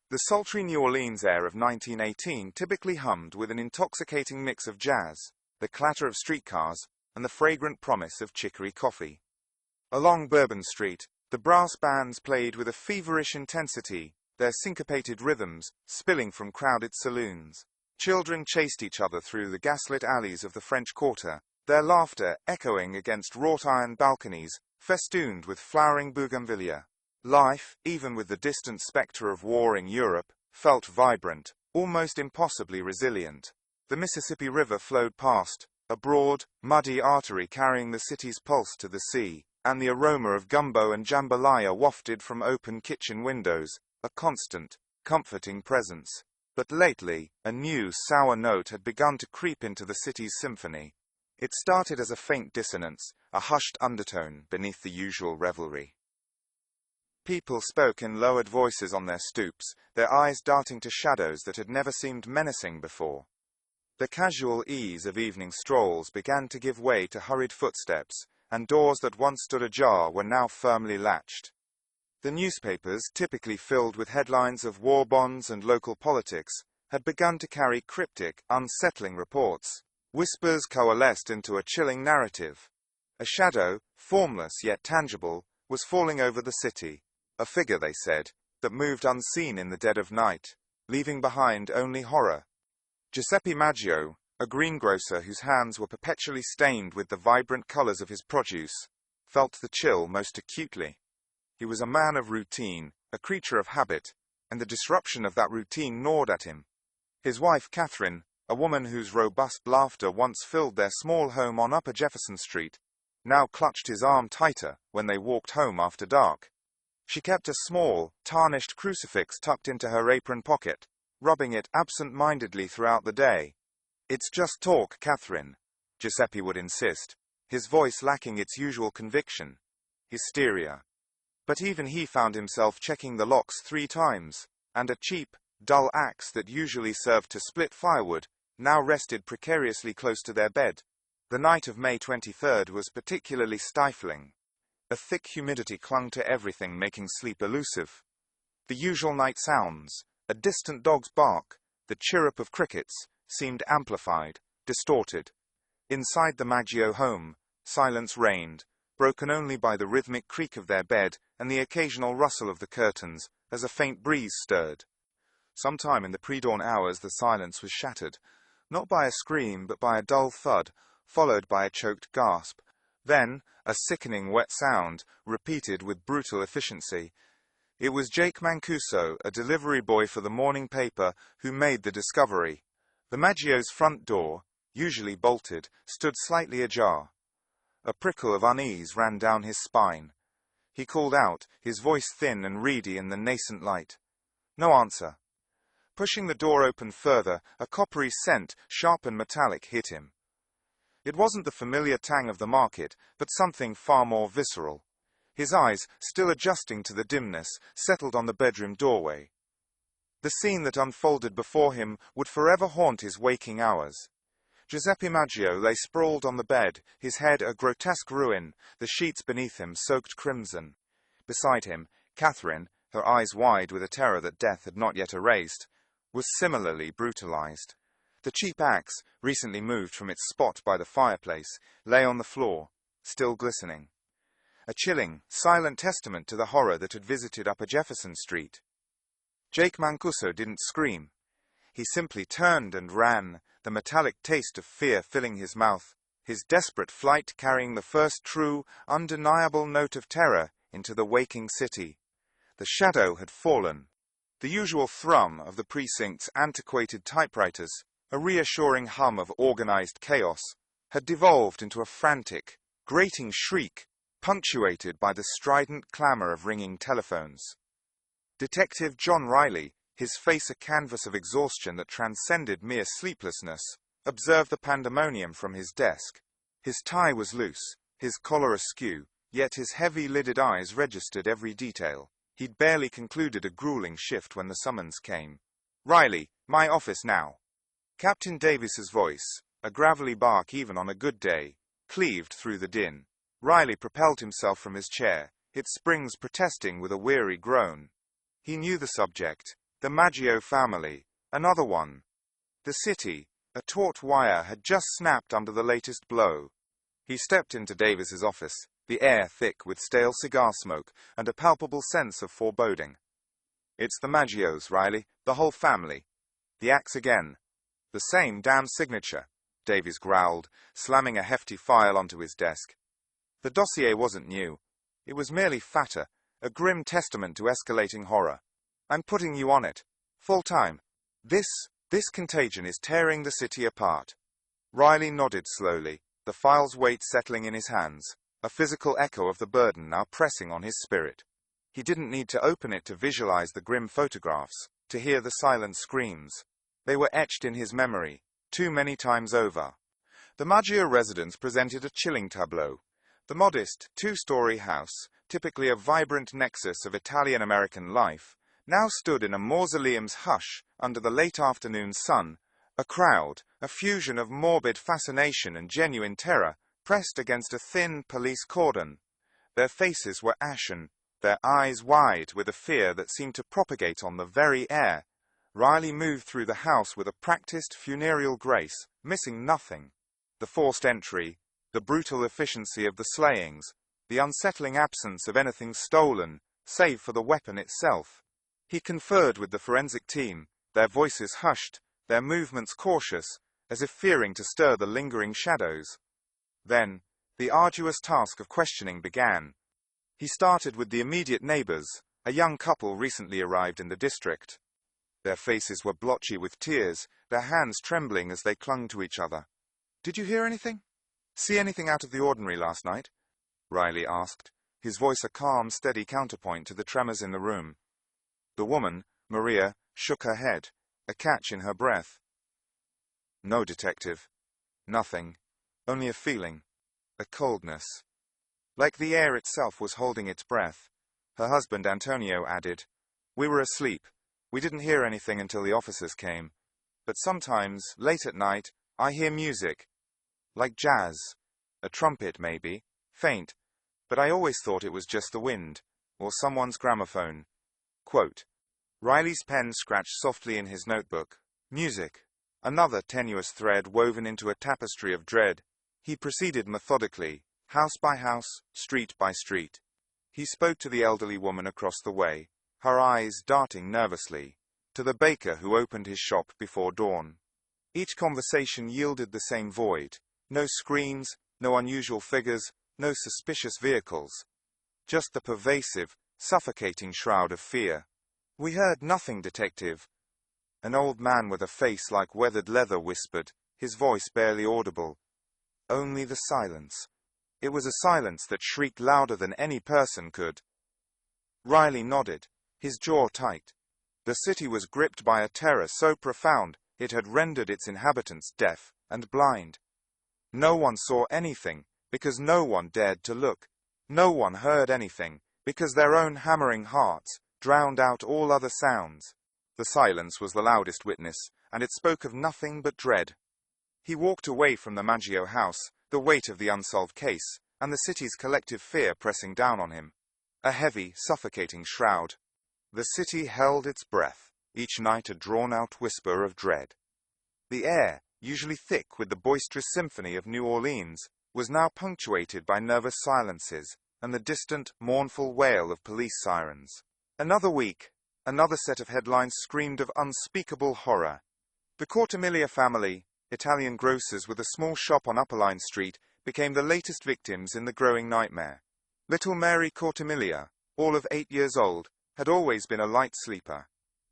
The sultry New Orleans air of 1918 typically hummed with an intoxicating mix of jazz, the clatter of streetcars, and the fragrant promise of chicory coffee. Along Bourbon Street, the brass bands played with a feverish intensity, their syncopated rhythms spilling from crowded saloons. Children chased each other through the gaslit alleys of the French Quarter, their laughter echoing against wrought-iron balconies, festooned with flowering bougainvillea. Life, even with the distant spectre of war in Europe, felt vibrant, almost impossibly resilient. The Mississippi River flowed past, a broad, muddy artery carrying the city's pulse to the sea, and the aroma of gumbo and jambalaya wafted from open kitchen windows, a constant, comforting presence. But lately, a new, sour note had begun to creep into the city's symphony. It started as a faint dissonance, a hushed undertone beneath the usual revelry. People spoke in lowered voices on their stoops, their eyes darting to shadows that had never seemed menacing before. The casual ease of evening strolls began to give way to hurried footsteps, and doors that once stood ajar were now firmly latched. The newspapers, typically filled with headlines of war bonds and local politics, had begun to carry cryptic, unsettling reports. Whispers coalesced into a chilling narrative. A shadow, formless yet tangible, was falling over the city. A figure, they said, that moved unseen in the dead of night, leaving behind only horror. Giuseppe Maggio, a greengrocer whose hands were perpetually stained with the vibrant colors of his produce, felt the chill most acutely. He was a man of routine, a creature of habit, and the disruption of that routine gnawed at him. His wife, Catherine, a woman whose robust laughter once filled their small home on Upper Jefferson Street, now clutched his arm tighter when they walked home after dark. She kept a small, tarnished crucifix tucked into her apron pocket, rubbing it absent-mindedly throughout the day. "It's just talk, Catherine," Giuseppe would insist, his voice lacking its usual conviction. Hysteria. But even he found himself checking the locks 3 times, and a cheap, dull axe that usually served to split firewood now rested precariously close to their bed. The night of May 23rd was particularly stifling. A thick humidity clung to everything, making sleep elusive. The usual night sounds, a distant dog's bark, the chirrup of crickets, seemed amplified, distorted. Inside the Maggio home, silence reigned, broken only by the rhythmic creak of their bed and the occasional rustle of the curtains as a faint breeze stirred. Sometime in the pre-dawn hours the silence was shattered, not by a scream but by a dull thud, followed by a choked gasp. Then, a sickening wet sound, repeated with brutal efficiency. It was Jake Mancuso, a delivery boy for the morning paper, who made the discovery. The Maggio's front door, usually bolted, stood slightly ajar. A prickle of unease ran down his spine. He called out, his voice thin and reedy in the nascent light. No answer. Pushing the door open further, a coppery scent, sharp and metallic, hit him. It wasn't the familiar tang of the market, but something far more visceral. His eyes, still adjusting to the dimness, settled on the bedroom doorway. The scene that unfolded before him would forever haunt his waking hours. Giuseppe Maggio lay sprawled on the bed, his head a grotesque ruin, the sheets beneath him soaked crimson. Beside him, Catherine, her eyes wide with a terror that death had not yet erased, was similarly brutalized. The cheap axe, recently moved from its spot by the fireplace, lay on the floor, still glistening. A chilling, silent testament to the horror that had visited Upper Jefferson Street. Jake Mancuso didn't scream. He simply turned and ran, the metallic taste of fear filling his mouth, his desperate flight carrying the first true, undeniable note of terror into the waking city. The shadow had fallen. The usual thrum of the precinct's antiquated typewriters, a reassuring hum of organized chaos, had devolved into a frantic, grating shriek, punctuated by the strident clamor of ringing telephones. Detective John Riley, his face a canvas of exhaustion that transcended mere sleeplessness, observed the pandemonium from his desk. His tie was loose, his collar askew, yet his heavy-lidded eyes registered every detail. He'd barely concluded a grueling shift when the summons came. "Riley, my office now." Captain Davis's voice, a gravelly bark even on a good day, cleaved through the din. Riley propelled himself from his chair, its springs protesting with a weary groan. He knew the subject. The Maggio family. Another one. The city. A taut wire had just snapped under the latest blow. He stepped into Davis's office, the air thick with stale cigar smoke and a palpable sense of foreboding. "It's the Maggios, Riley. The whole family. The axe again. The same damn signature," Davies growled, slamming a hefty file onto his desk. The dossier wasn't new. It was merely fatter, a grim testament to escalating horror. "I'm putting you on it. Full time. This contagion is tearing the city apart." Riley nodded slowly, the file's weight settling in his hands, a physical echo of the burden now pressing on his spirit. He didn't need to open it to visualize the grim photographs, to hear the silent screams. They were etched in his memory, too many times over. The Maggio residence presented a chilling tableau. The modest, two-story house, typically a vibrant nexus of Italian-American life, now stood in a mausoleum's hush under the late afternoon sun, a crowd, a fusion of morbid fascination and genuine terror, pressed against a thin police cordon. Their faces were ashen, their eyes wide with a fear that seemed to propagate on the very air. Riley moved through the house with a practiced funereal grace, missing nothing. The forced entry, the brutal efficiency of the slayings, the unsettling absence of anything stolen, save for the weapon itself. He conferred with the forensic team, their voices hushed, their movements cautious, as if fearing to stir the lingering shadows. Then, the arduous task of questioning began. He started with the immediate neighbors, a young couple recently arrived in the district. Their faces were blotchy with tears, their hands trembling as they clung to each other. "Did you hear anything? See anything out of the ordinary last night?" Riley asked, his voice a calm, steady counterpoint to the tremors in the room. The woman, Maria, shook her head, a catch in her breath. "No, detective. Nothing. Only a feeling. A coldness." Like the air itself was holding its breath. Her husband, Antonio, added, "We were asleep. We didn't hear anything until the officers came. But sometimes, late at night, I hear music. Like jazz. A trumpet, maybe. Faint. But I always thought it was just the wind. Or someone's gramophone." Quote. Riley's pen scratched softly in his notebook. Music. Another tenuous thread woven into a tapestry of dread. He proceeded methodically, house by house, street by street. He spoke to the elderly woman across the way, her eyes darting nervously, to the baker who opened his shop before dawn. Each conversation yielded the same void. No screams, no unusual figures, no suspicious vehicles. Just the pervasive, suffocating shroud of fear. "We heard nothing, detective," an old man with a face like weathered leather whispered, his voice barely audible. "Only the silence." It was a silence that shrieked louder than any person could. Riley nodded, his jaw tight. The city was gripped by a terror so profound it had rendered its inhabitants deaf and blind. No one saw anything, because no one dared to look. No one heard anything, because their own hammering hearts drowned out all other sounds. The silence was the loudest witness, and it spoke of nothing but dread. He walked away from the Maggio house, the weight of the unsolved case, and the city's collective fear pressing down on him. A heavy, suffocating shroud. The city held its breath, each night a drawn-out whisper of dread. The air, usually thick with the boisterous symphony of New Orleans, was now punctuated by nervous silences and the distant, mournful wail of police sirens. Another week, another set of headlines screamed of unspeakable horror. The Cortimilia family, Italian grocers with a small shop on Upper Line Street, became the latest victims in the growing nightmare. Little Mary Cortimilia, all of 8 years old, had always been a light sleeper.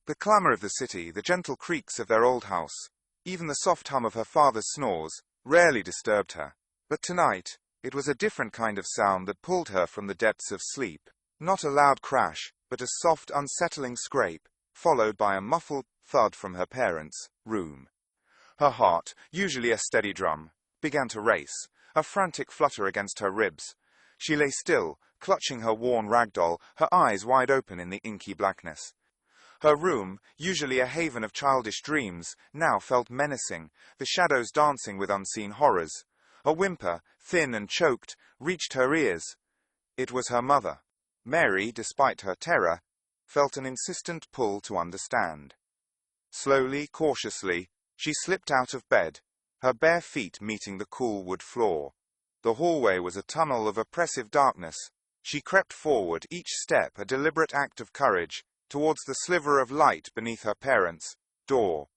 The clamor of the city, the gentle creaks of their old house, even the soft hum of her father's snores, rarely disturbed her. But tonight, it was a different kind of sound that pulled her from the depths of sleep. Not a loud crash, but a soft, unsettling scrape, followed by a muffled thud from her parents' room. Her heart, usually a steady drum, began to race, a frantic flutter against her ribs. She lay still, clutching her worn rag doll, her eyes wide open in the inky blackness. Her room, usually a haven of childish dreams, now felt menacing, the shadows dancing with unseen horrors. A whimper, thin and choked, reached her ears. It was her mother. Mary, despite her terror, felt an insistent pull to understand. Slowly, cautiously, she slipped out of bed, her bare feet meeting the cool wood floor. The hallway was a tunnel of oppressive darkness. She crept forward, each step a deliberate act of courage, towards the sliver of light beneath her parents' door.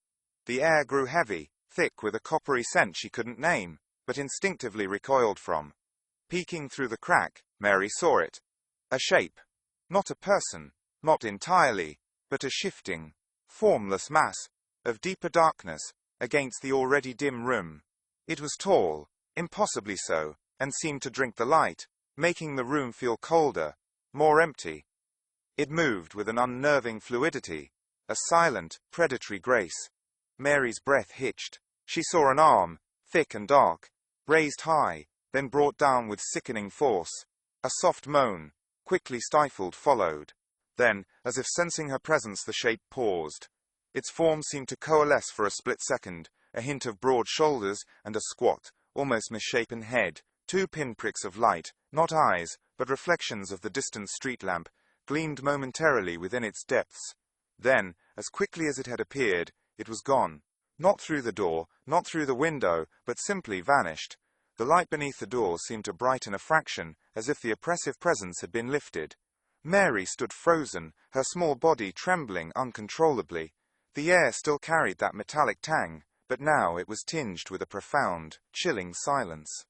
The air grew heavy, thick with a coppery scent she couldn't name, but instinctively recoiled from. Peeking through the crack, Mary saw it. A shape. Not a person, not entirely, but a shifting, formless mass, of deeper darkness, against the already dim room. It was tall, impossibly so, and seemed to drink the light, making the room feel colder, more empty. It moved with an unnerving fluidity, a silent, predatory grace. Mary's breath hitched. She saw an arm, thick and dark, raised high, then brought down with sickening force. A soft moan, quickly stifled, followed. Then, as if sensing her presence, the shape paused. Its form seemed to coalesce for a split second, a hint of broad shoulders and a squat, almost misshapen head. Two pinpricks of light, not eyes, but reflections of the distant street lamp, gleamed momentarily within its depths. Then, as quickly as it had appeared, it was gone. Not through the door, not through the window, but simply vanished. The light beneath the door seemed to brighten a fraction, as if the oppressive presence had been lifted. Mary stood frozen, her small body trembling uncontrollably. The air still carried that metallic tang, but now it was tinged with a profound, chilling silence.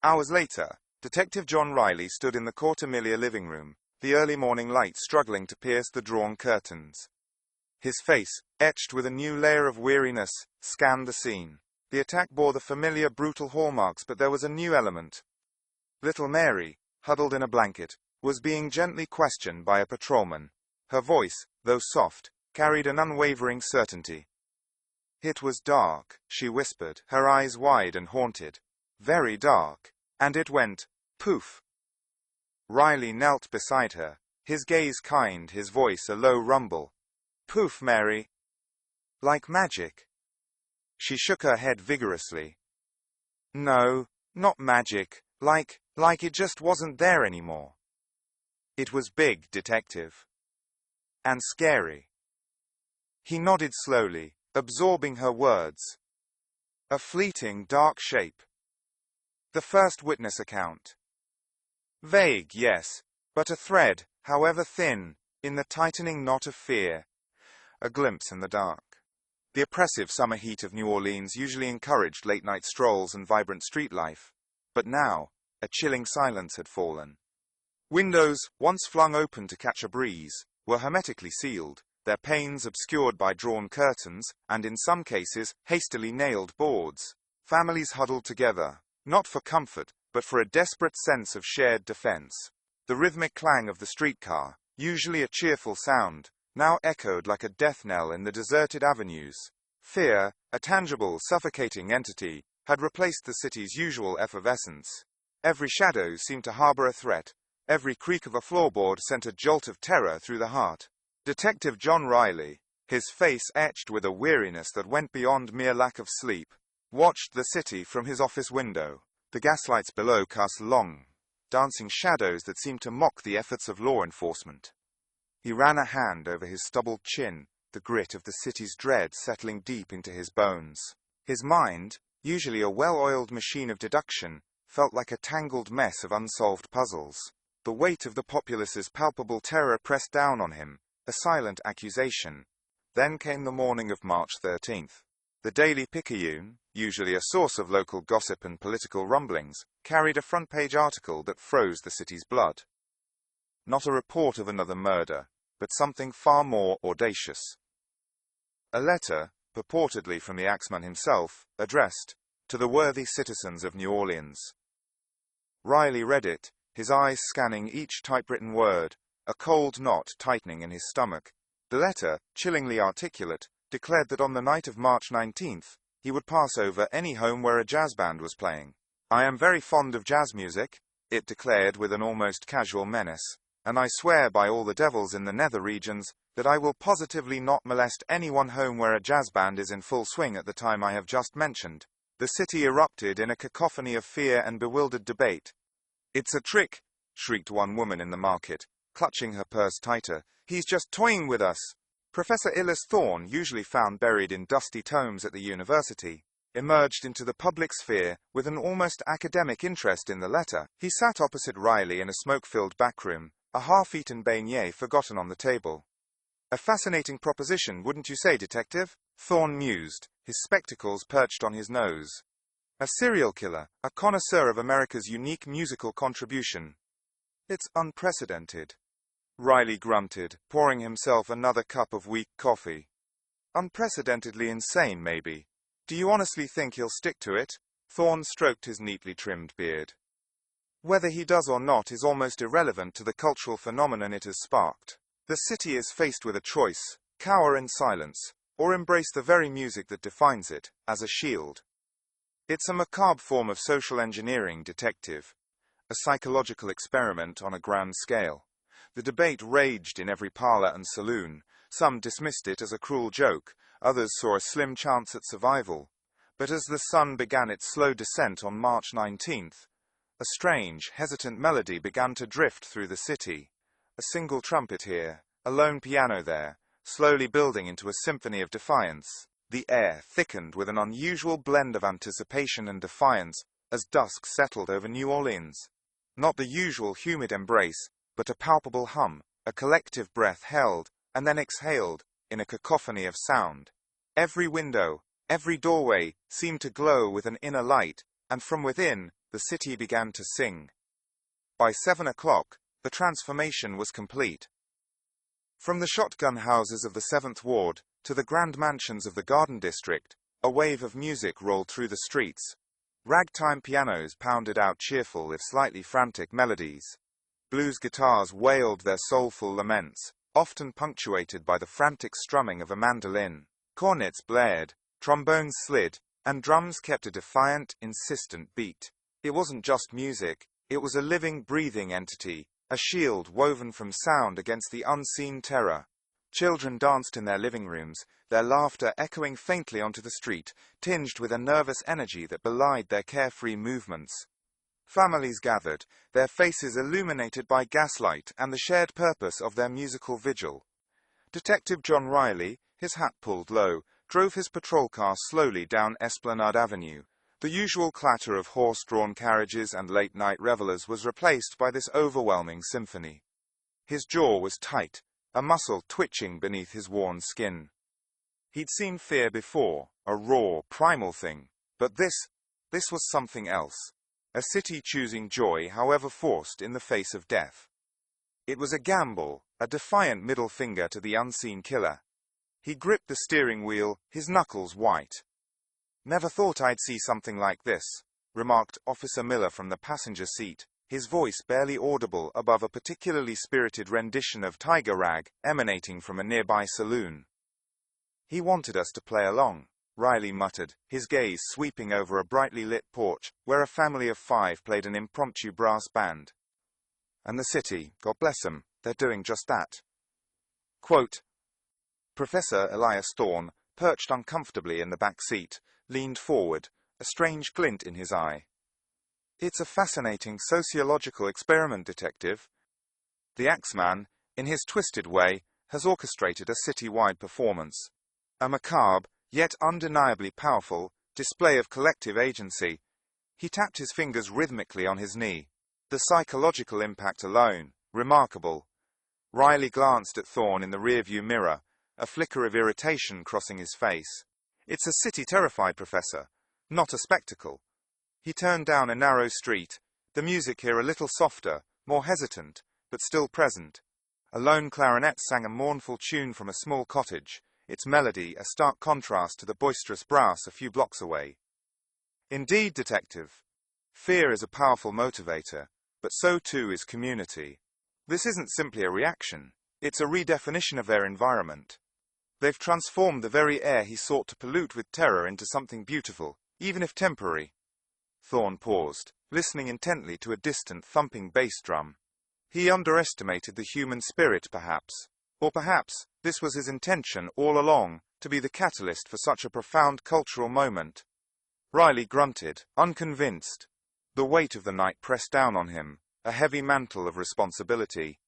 Hours later, Detective John Riley stood in the Court Amelia living room, the early morning light struggling to pierce the drawn curtains. His face, etched with a new layer of weariness, scanned the scene. The attack bore the familiar brutal hallmarks, but there was a new element. Little Mary, huddled in a blanket, was being gently questioned by a patrolman. Her voice, though soft, carried an unwavering certainty. "It was dark," she whispered, her eyes wide and haunted. "Very dark. And it went, poof." Riley knelt beside her, his gaze kind, his voice a low rumble. "Poof, Mary." "Like magic?" She shook her head vigorously. "No, not magic. Like it just wasn't there anymore." "It was big, Detective. And scary." He nodded slowly, absorbing her words. "A fleeting, dark shape." "The first witness account." "Vague, yes, but a thread, however thin, in the tightening knot of fear." A glimpse in the dark. The oppressive summer heat of New Orleans usually encouraged late-night strolls and vibrant street life. But now, a chilling silence had fallen. Windows, once flung open to catch a breeze, were hermetically sealed, their panes obscured by drawn curtains, and in some cases, hastily nailed boards. Families huddled together, not for comfort, but for a desperate sense of shared defense. The rhythmic clang of the streetcar, usually a cheerful sound, now echoed like a death knell in the deserted avenues. Fear, a tangible, suffocating entity, had replaced the city's usual effervescence. Every shadow seemed to harbor a threat. Every creak of a floorboard sent a jolt of terror through the heart. Detective John Riley, his face etched with a weariness that went beyond mere lack of sleep, watched the city from his office window. The gaslights below cast long, dancing shadows that seemed to mock the efforts of law enforcement. He ran a hand over his stubbled chin, the grit of the city's dread settling deep into his bones. His mind, usually a well-oiled machine of deduction, felt like a tangled mess of unsolved puzzles. The weight of the populace's palpable terror pressed down on him, a silent accusation. Then came the morning of March 13th. The Daily Picayune, usually a source of local gossip and political rumblings, carried a front-page article that froze the city's blood. Not a report of another murder, but something far more audacious. A letter, purportedly from the Axeman himself, addressed to the worthy citizens of New Orleans. Riley read it, his eyes scanning each typewritten word, a cold knot tightening in his stomach. The letter, chillingly articulate, declared that on the night of March 19th, he would pass over any home where a jazz band was playing. "I am very fond of jazz music," it declared with an almost casual menace, "and I swear by all the devils in the nether regions that I will positively not molest anyone home where a jazz band is in full swing at the time I have just mentioned." The city erupted in a cacophony of fear and bewildered debate. "It's a trick," shrieked one woman in the market, clutching her purse tighter. He's just toying with us. Professor Illis Thorne, usually found buried in dusty tomes at the university, emerged into the public sphere with an almost academic interest in the letter. He sat opposite Riley in a smoke-filled backroom, a half-eaten beignet forgotten on the table. A fascinating proposition, wouldn't you say, Detective? Thorne mused, his spectacles perched on his nose. A serial killer, a connoisseur of America's unique musical contribution. It's unprecedented. Riley grunted, pouring himself another cup of weak coffee. Unprecedentedly insane, maybe. Do you honestly think he'll stick to it? Thorne stroked his neatly trimmed beard. Whether he does or not is almost irrelevant to the cultural phenomenon it has sparked. The city is faced with a choice: cower in silence, or embrace the very music that defines it, as a shield. It's a macabre form of social engineering, Detective. A psychological experiment on a grand scale. The debate raged in every parlor and saloon. Some dismissed it as a cruel joke, others saw a slim chance at survival. But as the sun began its slow descent on March 19th, a strange, hesitant melody began to drift through the city. A single trumpet here, a lone piano there, slowly building into a symphony of defiance. The air thickened with an unusual blend of anticipation and defiance as dusk settled over New Orleans. Not the usual humid embrace, but a palpable hum, a collective breath held, and then exhaled, in a cacophony of sound. Every window, every doorway, seemed to glow with an inner light, and from within, the city began to sing. By 7 o'clock, the transformation was complete. From the shotgun houses of the 7th Ward, to the grand mansions of the Garden District, a wave of music rolled through the streets. Ragtime pianos pounded out cheerful if slightly frantic melodies. Blues guitars wailed their soulful laments, often punctuated by the frantic strumming of a mandolin. Cornets blared, trombones slid, and drums kept a defiant, insistent beat. It wasn't just music, it was a living, breathing entity, a shield woven from sound against the unseen terror. Children danced in their living rooms, their laughter echoing faintly onto the street, tinged with a nervous energy that belied their carefree movements. Families gathered, their faces illuminated by gaslight and the shared purpose of their musical vigil. Detective John Riley, his hat pulled low, drove his patrol car slowly down Esplanade Avenue. The usual clatter of horse-drawn carriages and late-night revelers was replaced by this overwhelming symphony. His jaw was tight, a muscle twitching beneath his worn skin. He'd seen fear before, a raw, primal thing, but this was something else. A city choosing joy, however forced, in the face of death. It was a gamble, a defiant middle finger to the unseen killer. He gripped the steering wheel, his knuckles white. "Never thought I'd see something like this," remarked Officer Miller from the passenger seat, his voice barely audible above a particularly spirited rendition of Tiger Rag emanating from a nearby saloon. "He wanted us to play along," Riley muttered, his gaze sweeping over a brightly lit porch, where a family of 5 played an impromptu brass band. "And the city, God bless 'em, they're doing just that." Quote, Professor Elias Thorne, perched uncomfortably in the back seat, leaned forward, a strange glint in his eye. "It's a fascinating sociological experiment, Detective. The Axeman, in his twisted way, has orchestrated a city-wide performance. A macabre, yet undeniably powerful, display of collective agency." He tapped his fingers rhythmically on his knee. The psychological impact alone, remarkable. Riley glanced at Thorne in the rearview mirror, a flicker of irritation crossing his face. "It's a city terrified, Professor, not a spectacle." He turned down a narrow street, the music here a little softer, more hesitant, but still present. A lone clarinet sang a mournful tune from a small cottage, its melody a stark contrast to the boisterous brass a few blocks away. "Indeed, Detective. Fear is a powerful motivator, but so too is community. This isn't simply a reaction, it's a redefinition of their environment. They've transformed the very air he sought to pollute with terror into something beautiful, even if temporary." Thorne paused, listening intently to a distant thumping bass drum. He underestimated the human spirit, perhaps. Or perhaps, this was his intention all along, to be the catalyst for such a profound cultural moment. Riley grunted, unconvinced. The weight of the night pressed down on him, a heavy mantle of responsibility.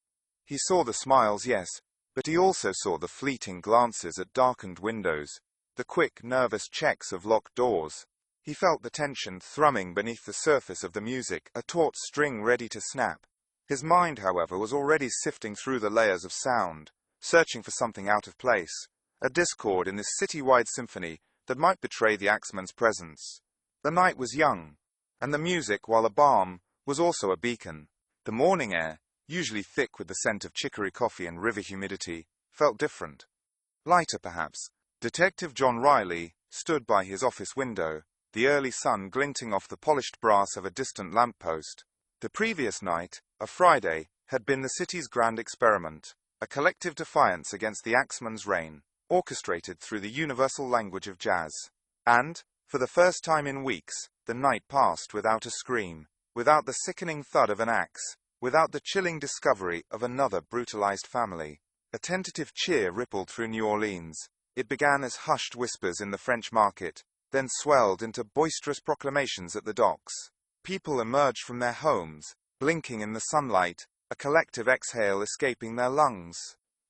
He saw the smiles, yes, But he also saw the fleeting glances at darkened windows, the quick, nervous checks of locked doors. He felt the tension thrumming beneath the surface of the music, a taut string ready to snap. His mind, however, was already sifting through the layers of sound, searching for something out of place, a discord in this city-wide symphony that might betray the Axeman's presence. The night was young, and the music, while a balm, was also a beacon. The morning air, usually thick with the scent of chicory coffee and river humidity, felt different. Lighter, perhaps. Detective John Riley stood by his office window, the early sun glinting off the polished brass of a distant lamppost. The previous night, a Friday, had been the city's grand experiment, a collective defiance against the Axeman's reign, orchestrated through the universal language of jazz. And, for the first time in weeks, the night passed without a scream, without the sickening thud of an axe, without the chilling discovery of another brutalized family. A tentative cheer rippled through New Orleans. It began as hushed whispers in the French market, then swelled into boisterous proclamations at the docks. People emerged from their homes, blinking in the sunlight, a collective exhale escaping their lungs.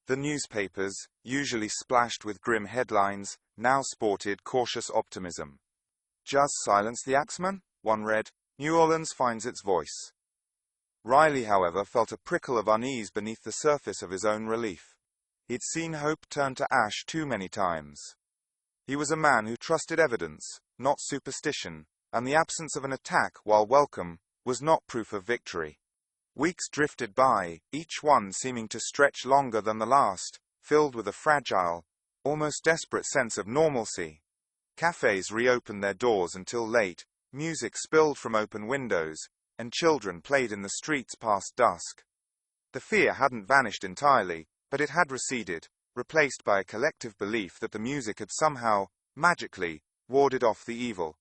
The newspapers, usually splashed with grim headlines, now sported cautious optimism. "Just silence the Axeman?" one read. "New Orleans finds its voice." Riley, however, felt a prickle of unease beneath the surface of his own relief. He'd seen hope turn to ash too many times. He was a man who trusted evidence, not superstition, and the absence of an attack, while welcome, was not proof of victory. Weeks drifted by, each one seeming to stretch longer than the last, filled with a fragile, almost desperate sense of normalcy. Cafes reopened their doors until late, music spilled from open windows, and children played in the streets past dusk. The fear hadn't vanished entirely, but it had receded, replaced by a collective belief that the music had somehow, magically, warded off the evil.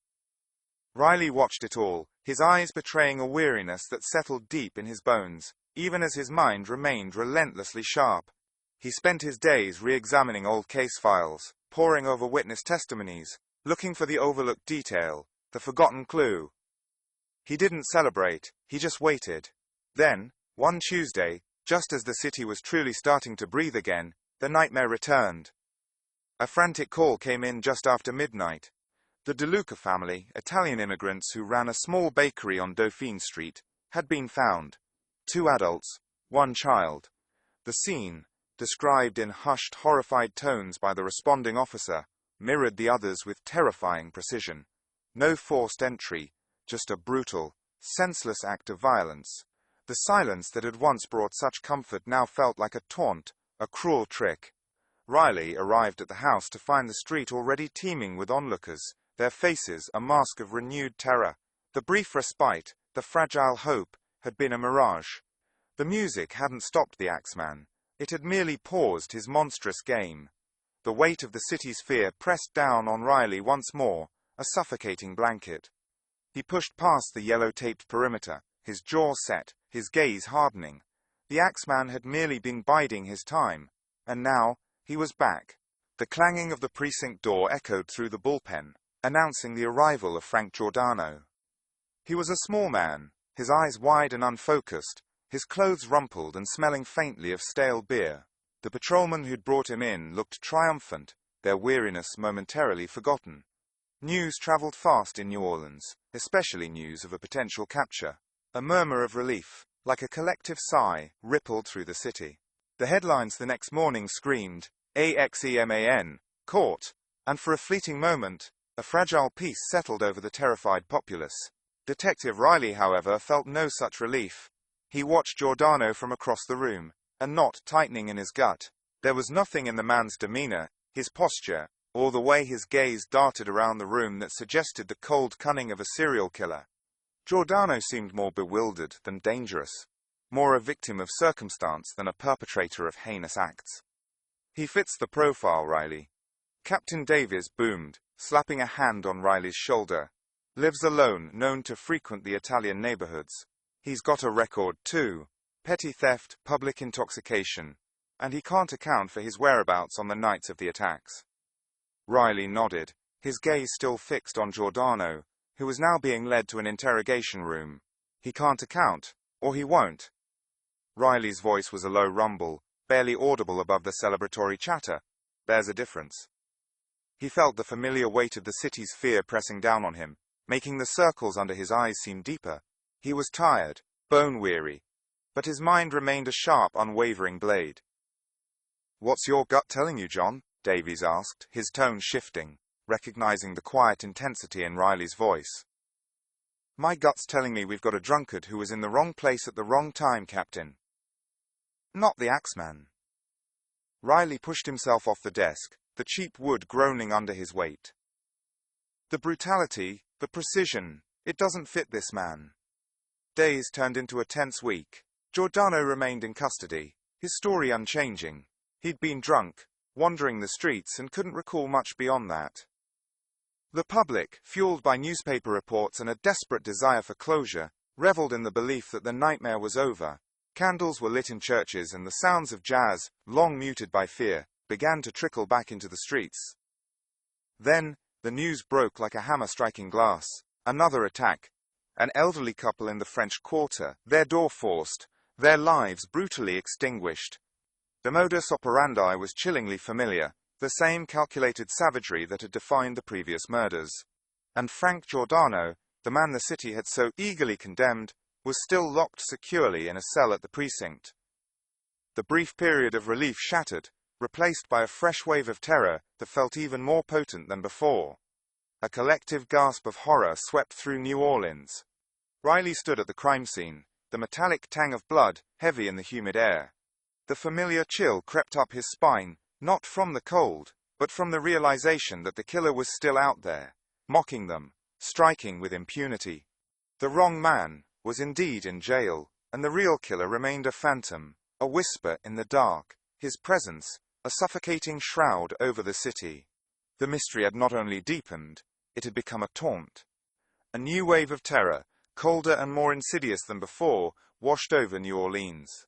Riley watched it all, his eyes betraying a weariness that settled deep in his bones, even as his mind remained relentlessly sharp. He spent his days re-examining old case files, poring over witness testimonies, looking for the overlooked detail, the forgotten clue. He didn't celebrate, he just waited. Then, one Tuesday, just as the city was truly starting to breathe again, the nightmare returned. A frantic call came in just after midnight. The DeLuca family, Italian immigrants who ran a small bakery on Dauphine Street, had been found. 2 adults, 1 child. The scene, described in hushed, horrified tones by the responding officer, mirrored the others with terrifying precision. No forced entry, just a brutal, senseless act of violence. The silence that had once brought such comfort now felt like a taunt, a cruel trick. Riley arrived at the house to find the street already teeming with onlookers, their faces a mask of renewed terror. The brief respite, the fragile hope, had been a mirage. The music hadn't stopped the Axeman. It had merely paused his monstrous game. The weight of the city's fear pressed down on Riley once more, a suffocating blanket. He pushed past the yellow-taped perimeter, his jaw set, his gaze hardening. The Axeman had merely been biding his time, and now, he was back. The clanging of the precinct door echoed through the bullpen, announcing the arrival of Frank Giordano. He was a small man, his eyes wide and unfocused, his clothes rumpled and smelling faintly of stale beer. The patrolman who'd brought him in looked triumphant, their weariness momentarily forgotten. News traveled fast in New Orleans, especially news of a potential capture. A murmur of relief, like a collective sigh, rippled through the city. The headlines the next morning screamed, "Axeman, caught," and for a fleeting moment, a fragile peace settled over the terrified populace. Detective Riley, however, felt no such relief. He watched Giordano from across the room, a knot tightening in his gut. There was nothing in the man's demeanor, his posture, or the way his gaze darted around the room that suggested the cold cunning of a serial killer. Giordano seemed more bewildered than dangerous, more a victim of circumstance than a perpetrator of heinous acts. "He fits the profile, Riley." Captain Davies boomed, slapping a hand on Riley's shoulder. "Lives alone, known to frequent the Italian neighborhoods. He's got a record, too. Petty theft, public intoxication. And he can't account for his whereabouts on the nights of the attacks." Riley nodded, his gaze still fixed on Giordano, who was now being led to an interrogation room. "He can't account, or he won't." Riley's voice was a low rumble, barely audible above the celebratory chatter. There's a difference. He felt the familiar weight of the city's fear pressing down on him, making the circles under his eyes seem deeper. He was tired, bone-weary, but his mind remained a sharp, unwavering blade. "What's your gut telling you, John?" Davies asked, his tone shifting, recognizing the quiet intensity in Riley's voice. "My gut's telling me we've got a drunkard who was in the wrong place at the wrong time, Captain." "Not the Axeman." Riley pushed himself off the desk, the cheap wood groaning under his weight. "The brutality, the precision, it doesn't fit this man." Days turned into a tense week. Giordano remained in custody, his story unchanging. He'd been drunk, wandering the streets, and couldn't recall much beyond that. The public, fueled by newspaper reports and a desperate desire for closure, reveled in the belief that the nightmare was over. Candles were lit in churches, and the sounds of jazz, long muted by fear, began to trickle back into the streets. Then, the news broke like a hammer striking glass. Another attack. An elderly couple in the French Quarter, their door forced, their lives brutally extinguished. The modus operandi was chillingly familiar, the same calculated savagery that had defined the previous murders. And Frank Giordano, the man the city had so eagerly condemned, was still locked securely in a cell at the precinct. The brief period of relief shattered, replaced by a fresh wave of terror that felt even more potent than before. A collective gasp of horror swept through New Orleans. Riley stood at the crime scene, the metallic tang of blood heavy in the humid air. The familiar chill crept up his spine, not from the cold, but from the realization that the killer was still out there, mocking them, striking with impunity. The wrong man was indeed in jail, and the real killer remained a phantom, a whisper in the dark, his presence, a suffocating shroud over the city. The mystery had not only deepened, it had become a taunt. A new wave of terror, colder and more insidious than before, washed over New Orleans.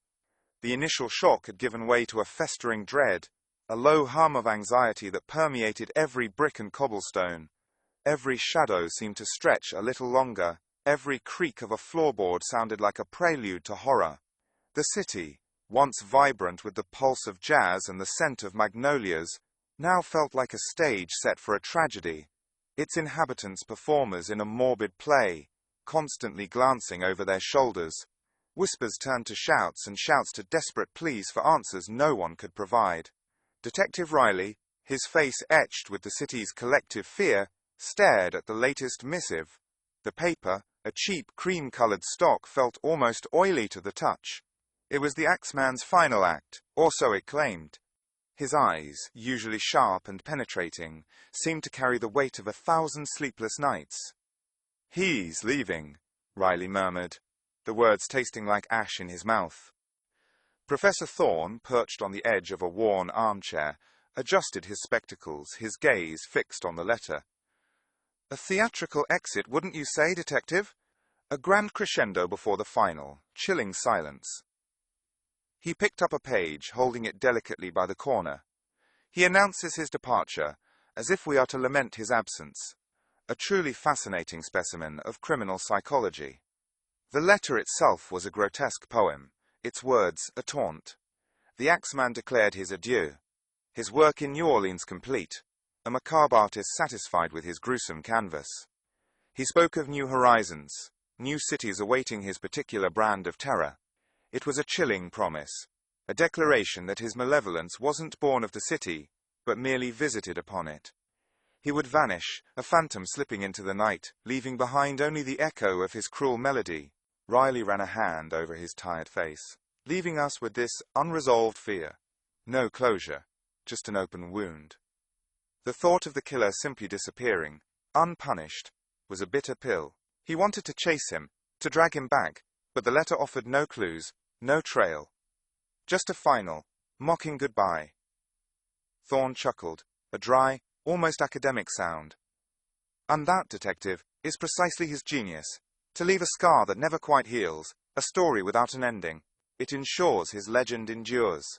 The initial shock had given way to a festering dread, a low hum of anxiety that permeated every brick and cobblestone. Every shadow seemed to stretch a little longer, every creak of a floorboard sounded like a prelude to horror. The city, once vibrant with the pulse of jazz and the scent of magnolias, now felt like a stage set for a tragedy, its inhabitants performers in a morbid play, constantly glancing over their shoulders. Whispers turned to shouts, and shouts to desperate pleas for answers no one could provide. Detective Riley, his face etched with the city's collective fear, stared at the latest missive. The paper, a cheap cream-colored stock, felt almost oily to the touch. It was the Axeman's final act, or so it claimed. His eyes, usually sharp and penetrating, seemed to carry the weight of 1,000 sleepless nights. "He's leaving," Riley murmured, the words tasting like ash in his mouth. Professor Thorne, perched on the edge of a worn armchair, adjusted his spectacles, his gaze fixed on the letter. "A theatrical exit, wouldn't you say, Detective? A grand crescendo before the final, chilling silence." He picked up a page, holding it delicately by the corner. "He announces his departure, as if we are to lament his absence. A truly fascinating specimen of criminal psychology." The letter itself was a grotesque poem, its words a taunt. The Axeman declared his adieu, his work in New Orleans complete, a macabre artist satisfied with his gruesome canvas. He spoke of new horizons, new cities awaiting his particular brand of terror. It was a chilling promise, a declaration that his malevolence wasn't born of the city, but merely visited upon it. He would vanish, a phantom slipping into the night, leaving behind only the echo of his cruel melody. Riley ran a hand over his tired face, leaving us with this unresolved fear. No closure, just an open wound. The thought of the killer simply disappearing, unpunished, was a bitter pill. He wanted to chase him, to drag him back, but the letter offered no clues, no trail. Just a final, mocking goodbye. Thorne chuckled, a dry, almost academic sound. "And that, Detective, is precisely his genius. To leave a scar that never quite heals, a story without an ending. It ensures his legend endures."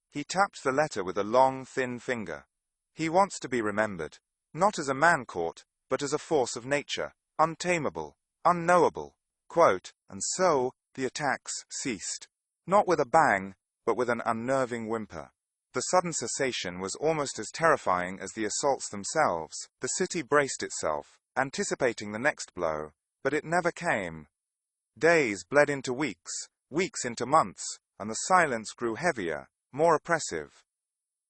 He tapped the letter with a long, thin finger. "He wants to be remembered, not as a man caught, but as a force of nature, untamable, unknowable." Quote, "And so, the attacks ceased. Not with a bang, but but with an unnerving whimper. The sudden cessation was almost as terrifying as the assaults themselves. The city braced itself, anticipating the next blow, but it never came. Days bled into weeks, weeks into months, and the silence grew heavier, more oppressive.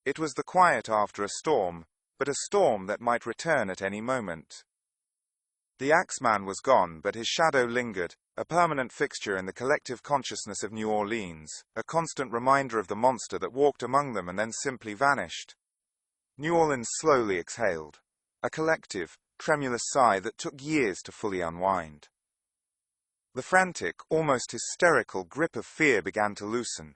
It was the quiet after a storm, but a storm that might return at any moment. The Axeman was gone, but his shadow lingered, a permanent fixture in the collective consciousness of New Orleans, a constant reminder of the monster that walked among them and then simply vanished. New Orleans slowly exhaled, a collective, tremulous sigh that took years to fully unwind. The frantic, almost hysterical grip of fear began to loosen,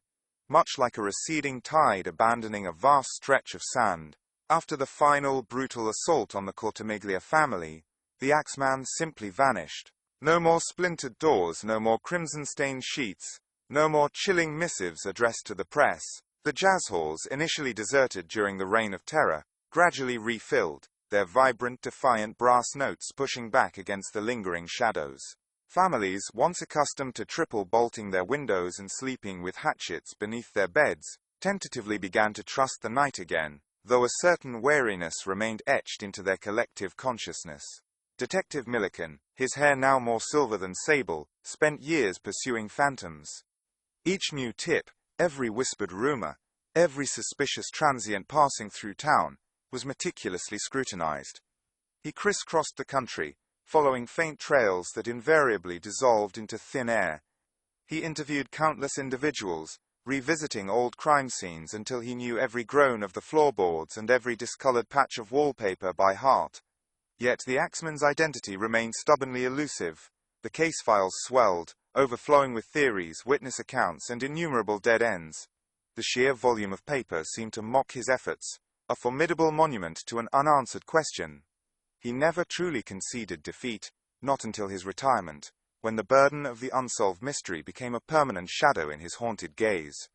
much like a receding tide abandoning a vast stretch of sand. After the final, brutal assault on the Cortimiglia family, the Axeman simply vanished. No more splintered doors, no more crimson-stained sheets, no more chilling missives addressed to the press. The jazz halls, initially deserted during the Reign of Terror, gradually refilled, their vibrant, defiant brass notes pushing back against the lingering shadows. Families, once accustomed to triple bolting their windows and sleeping with hatchets beneath their beds, tentatively began to trust the night again, though a certain wariness remained etched into their collective consciousness. Detective Milliken, his hair now more silver than sable, spent years pursuing phantoms. Each new tip, every whispered rumor, every suspicious transient passing through town, was meticulously scrutinized. He crisscrossed the country, following faint trails that invariably dissolved into thin air. He interviewed countless individuals, revisiting old crime scenes until he knew every groan of the floorboards and every discolored patch of wallpaper by heart. Yet the Axeman's identity remained stubbornly elusive. The case files swelled, overflowing with theories, witness accounts, and innumerable dead ends. The sheer volume of paper seemed to mock his efforts, a formidable monument to an unanswered question. He never truly conceded defeat, not until his retirement, when the burden of the unsolved mystery became a permanent shadow in his haunted gaze.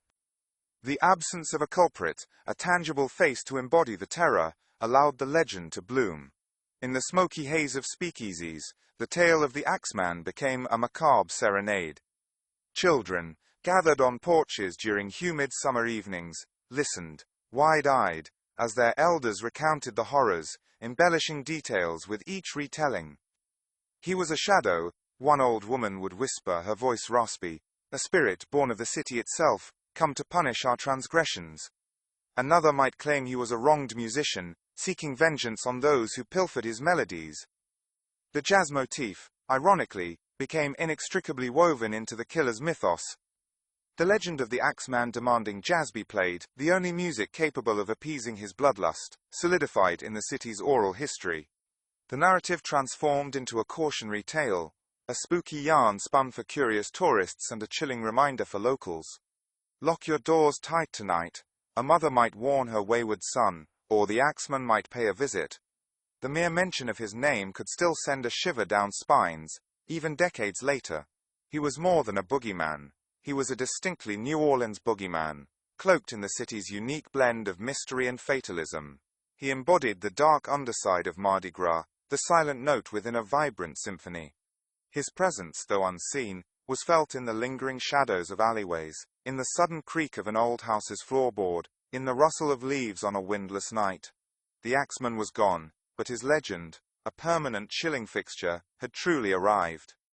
The absence of a culprit, a tangible face to embody the terror, allowed the legend to bloom. In the smoky haze of speakeasies, the tale of the Axeman became a macabre serenade. Children, gathered on porches during humid summer evenings, listened, wide-eyed, as their elders recounted the horrors, embellishing details with each retelling. He was a shadow, one old woman would whisper, her voice raspy, a spirit born of the city itself, come to punish our transgressions. Another might claim he was a wronged musician, seeking vengeance on those who pilfered his melodies. The jazz motif, ironically, became inextricably woven into the killer's mythos. The legend of the Axeman demanding jazz be played, the only music capable of appeasing his bloodlust, solidified in the city's oral history. The narrative transformed into a cautionary tale, a spooky yarn spun for curious tourists and a chilling reminder for locals. Lock your doors tight tonight. A mother might warn her wayward son, or the Axeman might pay a visit. The mere mention of his name could still send a shiver down spines, even decades later. He was more than a boogeyman. He was a distinctly New Orleans boogeyman, cloaked in the city's unique blend of mystery and fatalism. He embodied the dark underside of Mardi Gras, the silent note within a vibrant symphony. His presence, though unseen, was felt in the lingering shadows of alleyways, in the sudden creak of an old house's floorboard, in the rustle of leaves on a windless night. The Axeman was gone, but his legend, a permanent chilling fixture, had truly arrived.